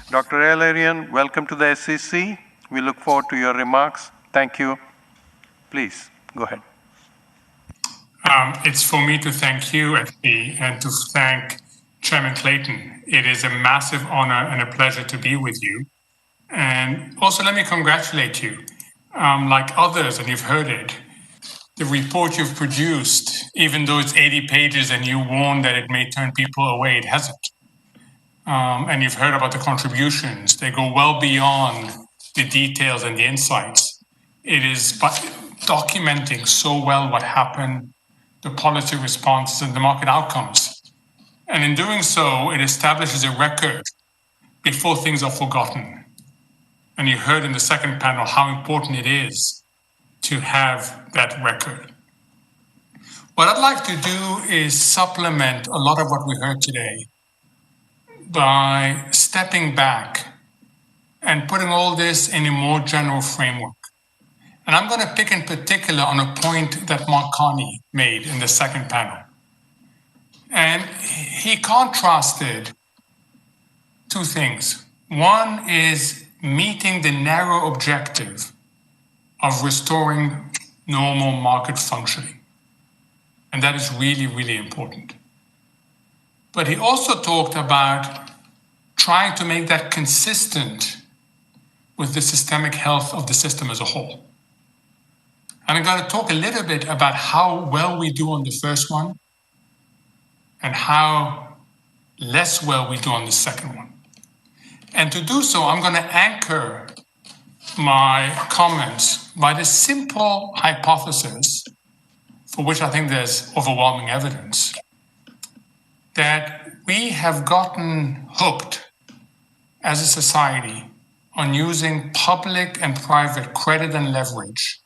Dr. Erian, welcome to the SEC. We look forward to your remarks. Thank you. Please, go ahead. It's for me to thank you, FP, and to thank Chairman Clayton. It is a massive honor and a pleasure to be with you. And also let me congratulate you. Like others, and you've heard it, the report you've produced, even though it's 80 pages and you warned that it may turn people away, it hasn't. And you've heard about the contributions. They go well beyond the details and the insights. It is documenting so well what happened, the policy responses and the market outcomes. And in doing so, it establishes a record before things are forgotten. And you heard in the second panel how important it is to have that record. What I'd like to do is supplement a lot of what we heard today by stepping back and putting all this in a more general framework. And I'm going to pick in particular on a point that Mark Carney made in the second panel. And he contrasted two things. One is meeting the narrow objective of restoring normal market functioning. And that is really, really important. But he also talked about trying to make that consistent with the systemic health of the system as a whole. And I'm going to talk a little bit about how well we do on the first one and how less well we do on the second one. And to do so, I'm going to anchor my comments by the simple hypothesis, for which I think there's overwhelming evidence, that we have gotten hooked as a society on using public and private credit and leverage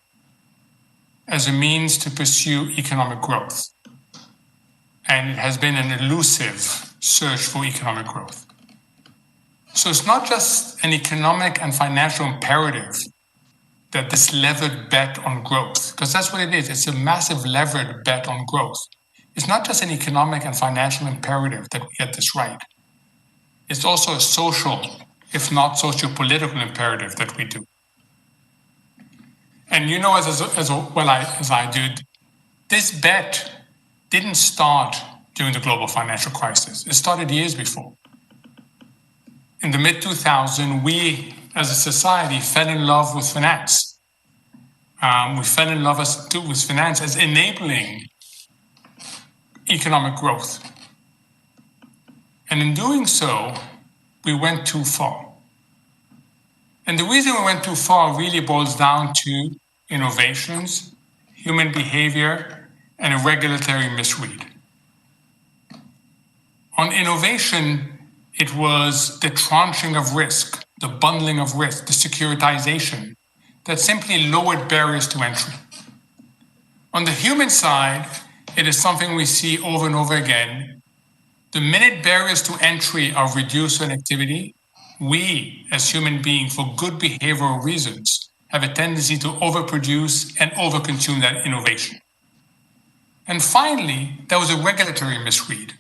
as a means to pursue economic growth. And it has been an elusive search for economic growth. So it's not just an economic and financial imperative that this levered bet on growth, because that's what it is. It's a massive levered bet on growth. It's not just an economic and financial imperative that we get this right. It's also a social, if not socio-political imperative that we do. And you know as well as I do, this bet didn't start during the global financial crisis. It started years before. In the mid-2000s, we as a society fell in love with finance. We fell in love with finance as enabling economic growth. And in doing so, we went too far. And the reason we went too far really boils down to innovations, human behavior, and a regulatory misread. On innovation, it was the tranching of risk, the bundling of risk, the securitization that simply lowered barriers to entry. On the human side, it is something we see over and over again. The minute barriers to entry are reduced in activity, we, as human beings, for good behavioral reasons, have a tendency to overproduce and overconsume that innovation. And finally, there was a regulatory misread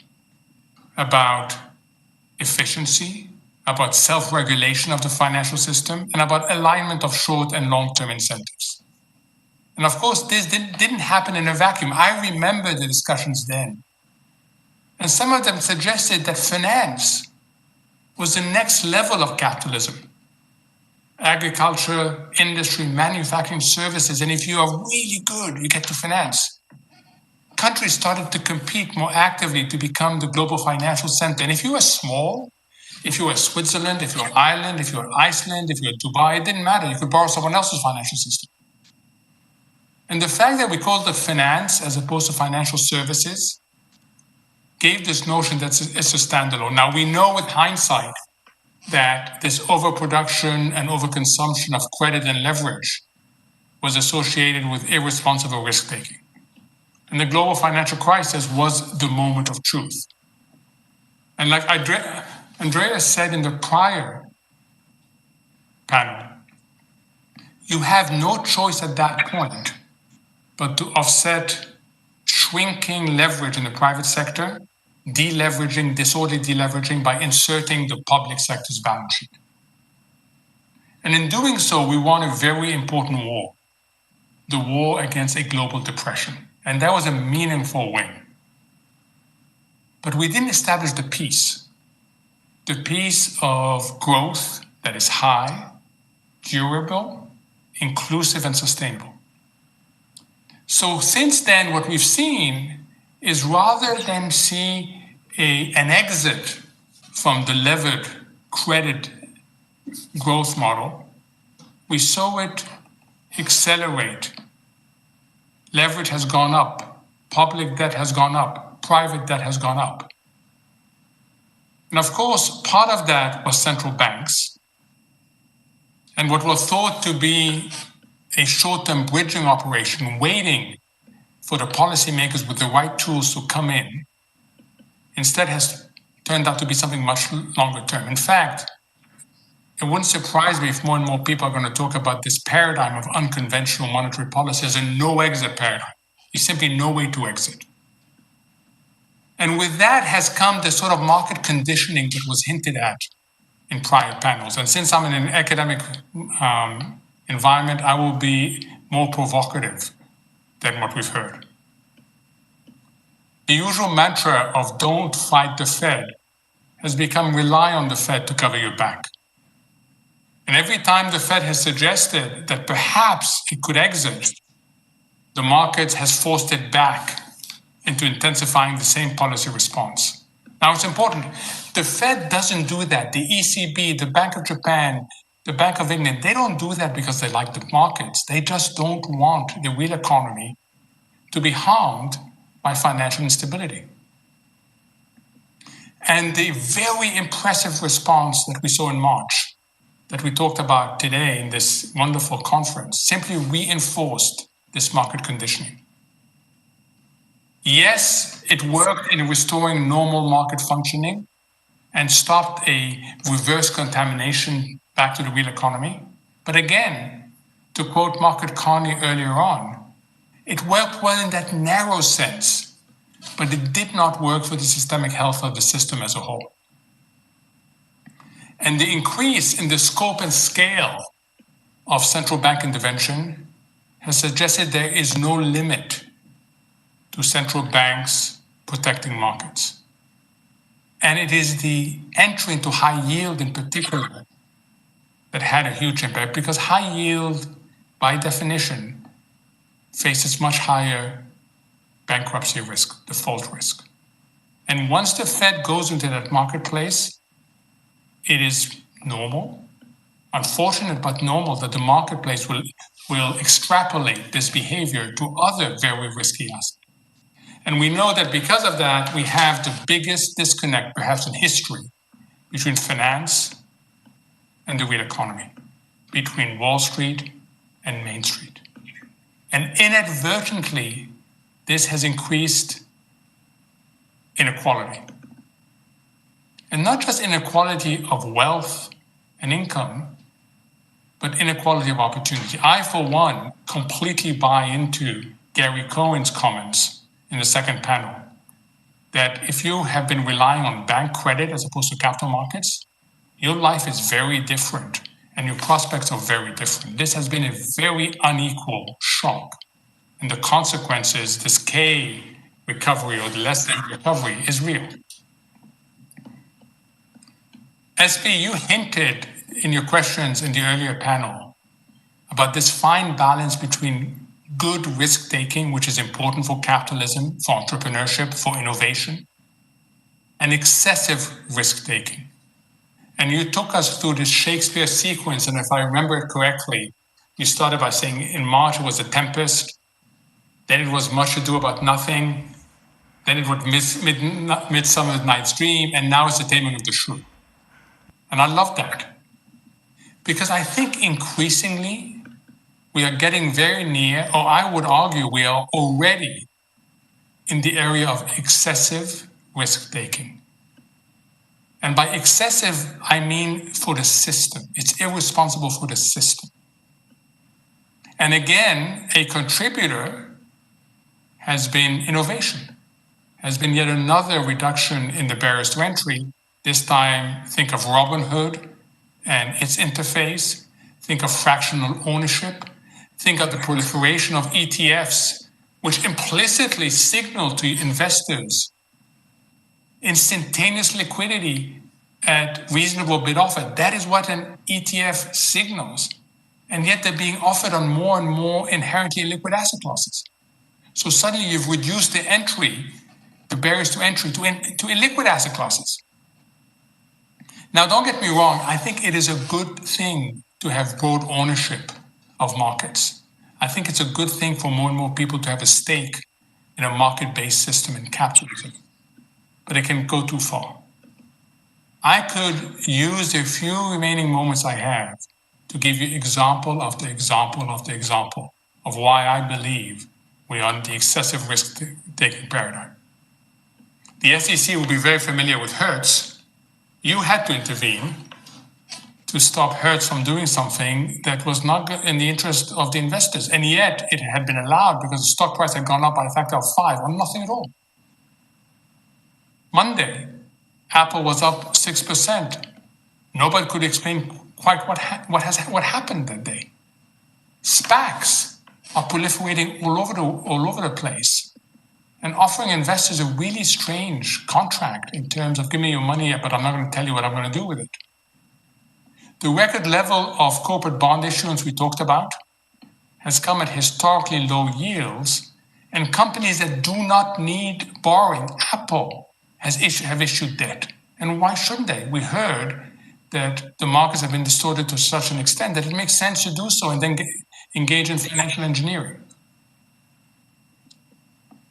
about efficiency, about self-regulation of the financial system, and about alignment of short and long-term incentives. And of course, this didn't happen in a vacuum. I remember the discussions then. And some of them suggested that finance was the next level of capitalism. Agriculture, industry, manufacturing, services, and if you are really good, you get to finance. Countries started to compete more actively to become the global financial center. And if you were small, if you were Switzerland, if you were Ireland, if you were Iceland, if you were Dubai, it didn't matter. You could borrow someone else's financial system. And the fact that we called it finance as opposed to financial services gave this notion that it's a standalone. Now, we know with hindsight that this overproduction and overconsumption of credit and leverage was associated with irresponsible risk-taking. And the global financial crisis was the moment of truth. And like Andrea said in the prior panel, you have no choice at that point but to offset shrinking leverage in the private sector deleveraging, disorderly deleveraging by inserting the public sector's balance sheet. And in doing so, we won a very important war, the war against a global depression. And that was a meaningful win. But we didn't establish the peace of growth that is high, durable, inclusive, and sustainable. So since then, what we've seen is rather than see an exit from the levered credit growth model, we saw it accelerate. Leverage has gone up, public debt has gone up, private debt has gone up. And of course, part of that was central banks. And what was thought to be a short-term bridging operation, waiting for the policymakers with the right tools to come in, instead has turned out to be something much longer term. In fact, it wouldn't surprise me if more and more people are going to talk about this paradigm of unconventional monetary policy as a no-exit paradigm. There's simply no way to exit. And with that has come the sort of market conditioning that was hinted at in prior panels. And since I'm in an academic environment, I will be more provocative than what we've heard. The usual mantra of don't fight the Fed has become rely on the Fed to cover your back. And every time the Fed has suggested that perhaps it could exit, the market has forced it back into intensifying the same policy response. Now, it's important. The Fed doesn't do that. The ECB, the Bank of Japan, the Bank of England, they don't do that because they like the markets. They just don't want the real economy to be harmed by financial instability. And the very impressive response that we saw in March, that we talked about today in this wonderful conference, simply reinforced this market conditioning. Yes, it worked in restoring normal market functioning and stopped a reverse contamination back to the real economy. But again, to quote Market Carney earlier on, it worked well in that narrow sense, but it did not work for the systemic health of the system as a whole. And the increase in the scope and scale of central bank intervention has suggested there is no limit to central banks protecting markets. And it is the entry into high yield in particular that had a huge impact, because high yield, by definition, faces much higher bankruptcy risk, default risk. And once the Fed goes into that marketplace, it is normal, unfortunate but normal, that the marketplace will extrapolate this behavior to other very risky assets. And we know that because of that, we have the biggest disconnect, perhaps in history, between finance and the real economy, between Wall Street and Main Street. And inadvertently, this has increased inequality. And not just inequality of wealth and income, but inequality of opportunity. I, for one, completely buy into Gary Cohen's comments in the second panel, that if you have been relying on bank credit as opposed to capital markets, your life is very different and your prospects are very different. This has been a very unequal shock. And the consequences, this K recovery or the less than recovery, is real. SP, you hinted in your questions in the earlier panel about this fine balance between good risk-taking, which is important for capitalism, for entrepreneurship, for innovation, and excessive risk-taking. And you took us through this Shakespeare sequence, and if I remember it correctly, you started by saying in March it was a tempest, then it was Much Ado About Nothing, then it was Midsummer Night's Dream, and now it's The Taming of the Shrew. And I love that, because I think increasingly we are getting very near, or I would argue we are already in the area of excessive risk-taking. And by excessive, I mean for the system. It's irresponsible for the system. And again, a contributor has been innovation, has been yet another reduction in the barriers to entry. This time, think of Robinhood and its interface. Think of fractional ownership. Think of the proliferation of ETFs, which implicitly signal to investors instantaneous liquidity at reasonable bid offer. That is what an ETF signals. And yet they're being offered on more and more inherently liquid asset classes. So suddenly you've reduced the barriers to entry to illiquid asset classes. Now, don't get me wrong, I think it is a good thing to have broad ownership of markets. I think it's a good thing for more and more people to have a stake in a market-based system in capitalism. But it can go too far. I could use the few remaining moments I have to give you example after example after example of why I believe we are on the excessive risk-taking paradigm. The SEC will be very familiar with Hertz. You had to intervene to stop Hertz from doing something that was not in the interest of the investors. And yet it had been allowed because the stock price had gone up by a factor of 5 on nothing at all. Monday, Apple was up 6%. Nobody could explain quite what happened that day. SPACs are proliferating all over the place and offering investors a really strange contract in terms of give me your money, but I'm not going to tell you what I'm going to do with it. The record level of corporate bond issuance we talked about has come at historically low yields, and companies that do not need borrowing, Apple, have issued debt. And why shouldn't they? We heard that the markets have been distorted to such an extent that it makes sense to do so and then engage in financial engineering.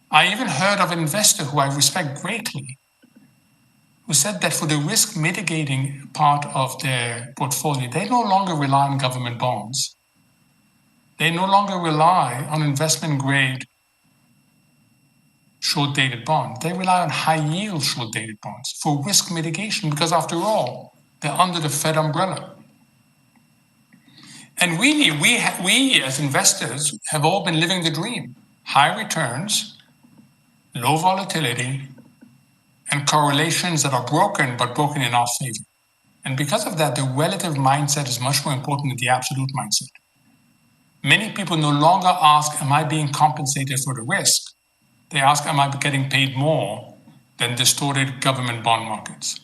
I even heard of an investor who I respect greatly, who said that for the risk mitigating part of their portfolio, they no longer rely on government bonds. They no longer rely on investment grade short-dated bonds. They rely on high-yield short-dated bonds for risk mitigation because, after all, they're under the Fed umbrella. And really, we as investors have all been living the dream. High returns, low volatility, and correlations that are broken, but broken in our favor. And because of that, the relative mindset is much more important than the absolute mindset. Many people no longer ask, am I being compensated for the risk? They ask, am I getting paid more than distorted government bond markets?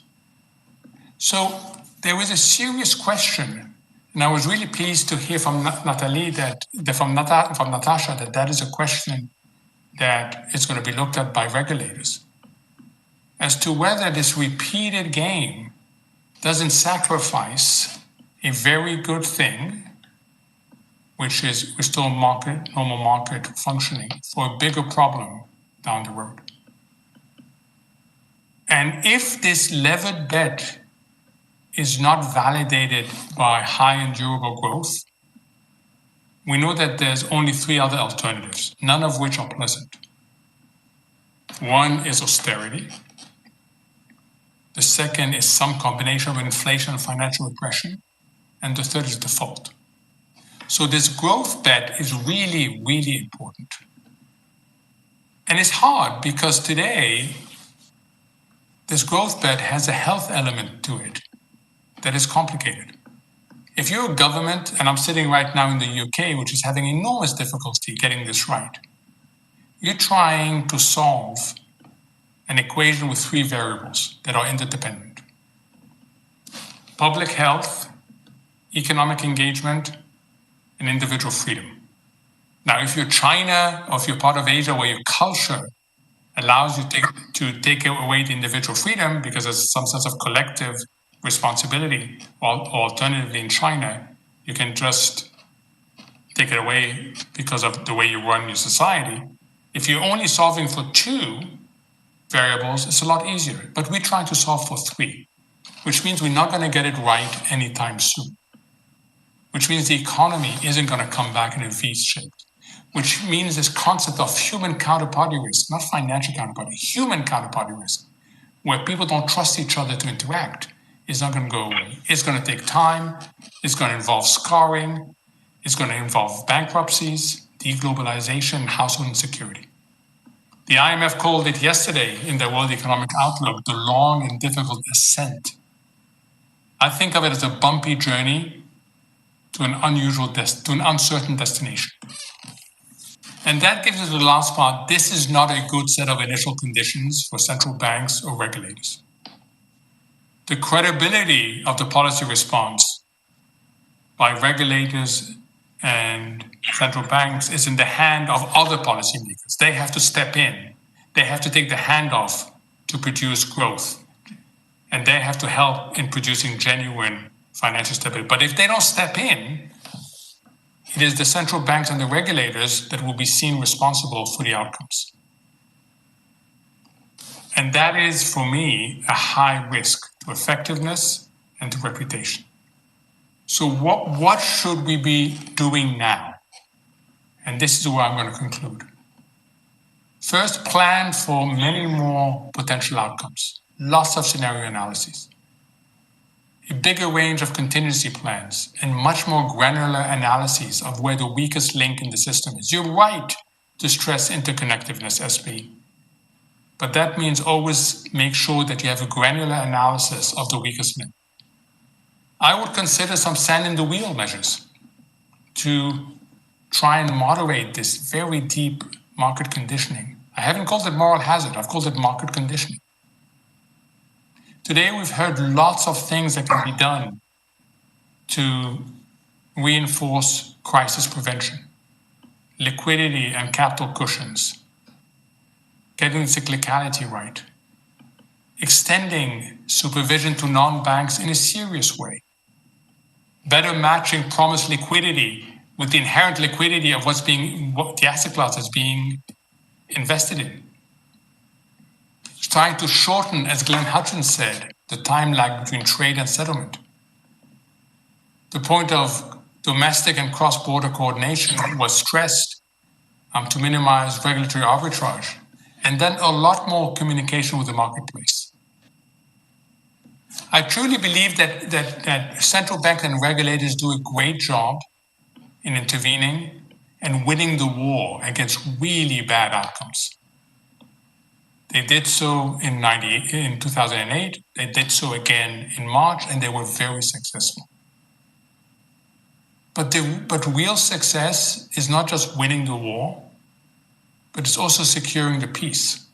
So there is a serious question, and I was really pleased to hear from Natasha that is a question that is going to be looked at by regulators as to whether this repeated game doesn't sacrifice a very good thing, which is restore normal market functioning, for a bigger problem down the road. And if this levered bet is not validated by high and durable growth, we know that there's only 3 other alternatives, none of which are pleasant. One is austerity. The second is some combination of inflation and financial repression. And the third is default. So this growth bet is really, really important. And it's hard because today, this growth bet has a health element to it that is complicated. If you're a government, and I'm sitting right now in the UK, which is having enormous difficulty getting this right, you're trying to solve an equation with 3 variables that are interdependent. Public health, economic engagement, and individual freedom. Now, if you're China or if you're part of Asia where your culture allows you to take away the individual freedom because there's some sense of collective responsibility, or alternatively in China, you can just take it away because of the way you run your society. If you're only solving for 2 variables, it's a lot easier. But we're trying to solve for 3, which means we're not going to get it right anytime soon. Which means the economy isn't going to come back in a V-shape. Which means this concept of human counterparty risk, not financial counterparty, human counterparty risk, where people don't trust each other to interact, is not going to go away. It's going to take time. It's going to involve scarring. It's going to involve bankruptcies, deglobalization, and household insecurity. The IMF called it yesterday in their World Economic Outlook, the long and difficult ascent. I think of it as a bumpy journey to an uncertain destination. And that gives us the last part. This is not a good set of initial conditions for central banks or regulators. The credibility of the policy response by regulators and central banks is in the hand of other policymakers. They have to step in. They have to take the handoff to produce growth. And they have to help in producing genuine financial stability. But if they don't step in, it is the central banks and the regulators that will be seen responsible for the outcomes. And that is, for me, a high risk to effectiveness and to reputation. So what should we be doing now? And this is where I'm going to conclude. First, plan for many more potential outcomes. Lots of scenario analyses. A bigger range of contingency plans and much more granular analyses of where the weakest link in the system is. You're right to stress interconnectedness, SB. But that means always make sure that you have a granular analysis of the weakest link. I would consider some sand in the wheel measures to try and moderate this very deep market conditioning. I haven't called it moral hazard, I've called it market conditioning. Today we've heard lots of things that can be done to reinforce crisis prevention, liquidity and capital cushions, getting cyclicality right, extending supervision to non-banks in a serious way, better matching promised liquidity with the inherent liquidity of what the asset class is being invested in. It's trying to shorten, as Glenn Hutchins said, the time lag between trade and settlement. The point of domestic and cross-border coordination was stressed to minimize regulatory arbitrage, and then a lot more communication with the marketplace. I truly believe that central banks and regulators do a great job in intervening and winning the war against really bad outcomes. They did so in 2008, they did so again in March, and they were very successful. But real success is not just winning the war, but it's also securing the peace.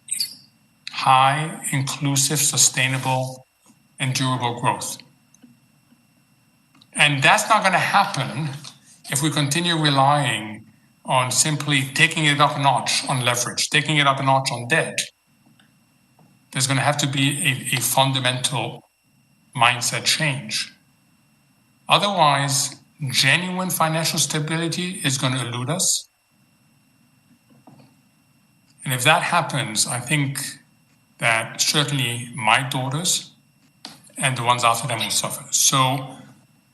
High, inclusive, sustainable, and durable growth. And that's not going to happen if we continue relying on simply taking it up a notch on leverage, taking it up a notch on debt. There's going to have to be a fundamental mindset change. Otherwise, genuine financial stability is going to elude us. And if that happens, I think that certainly my daughters and the ones after them will suffer. So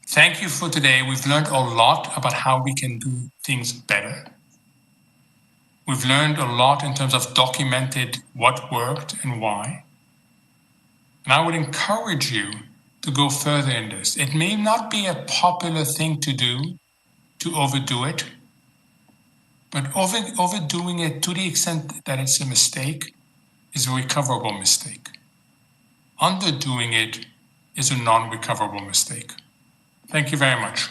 thank you for today. We've learned a lot about how we can do things better. We've learned a lot in terms of documented what worked and why. And I would encourage you to go further in this. It may not be a popular thing to do, to overdo it, but overdoing it to the extent that it's a mistake is a recoverable mistake. Underdoing it is a non-recoverable mistake. Thank you very much.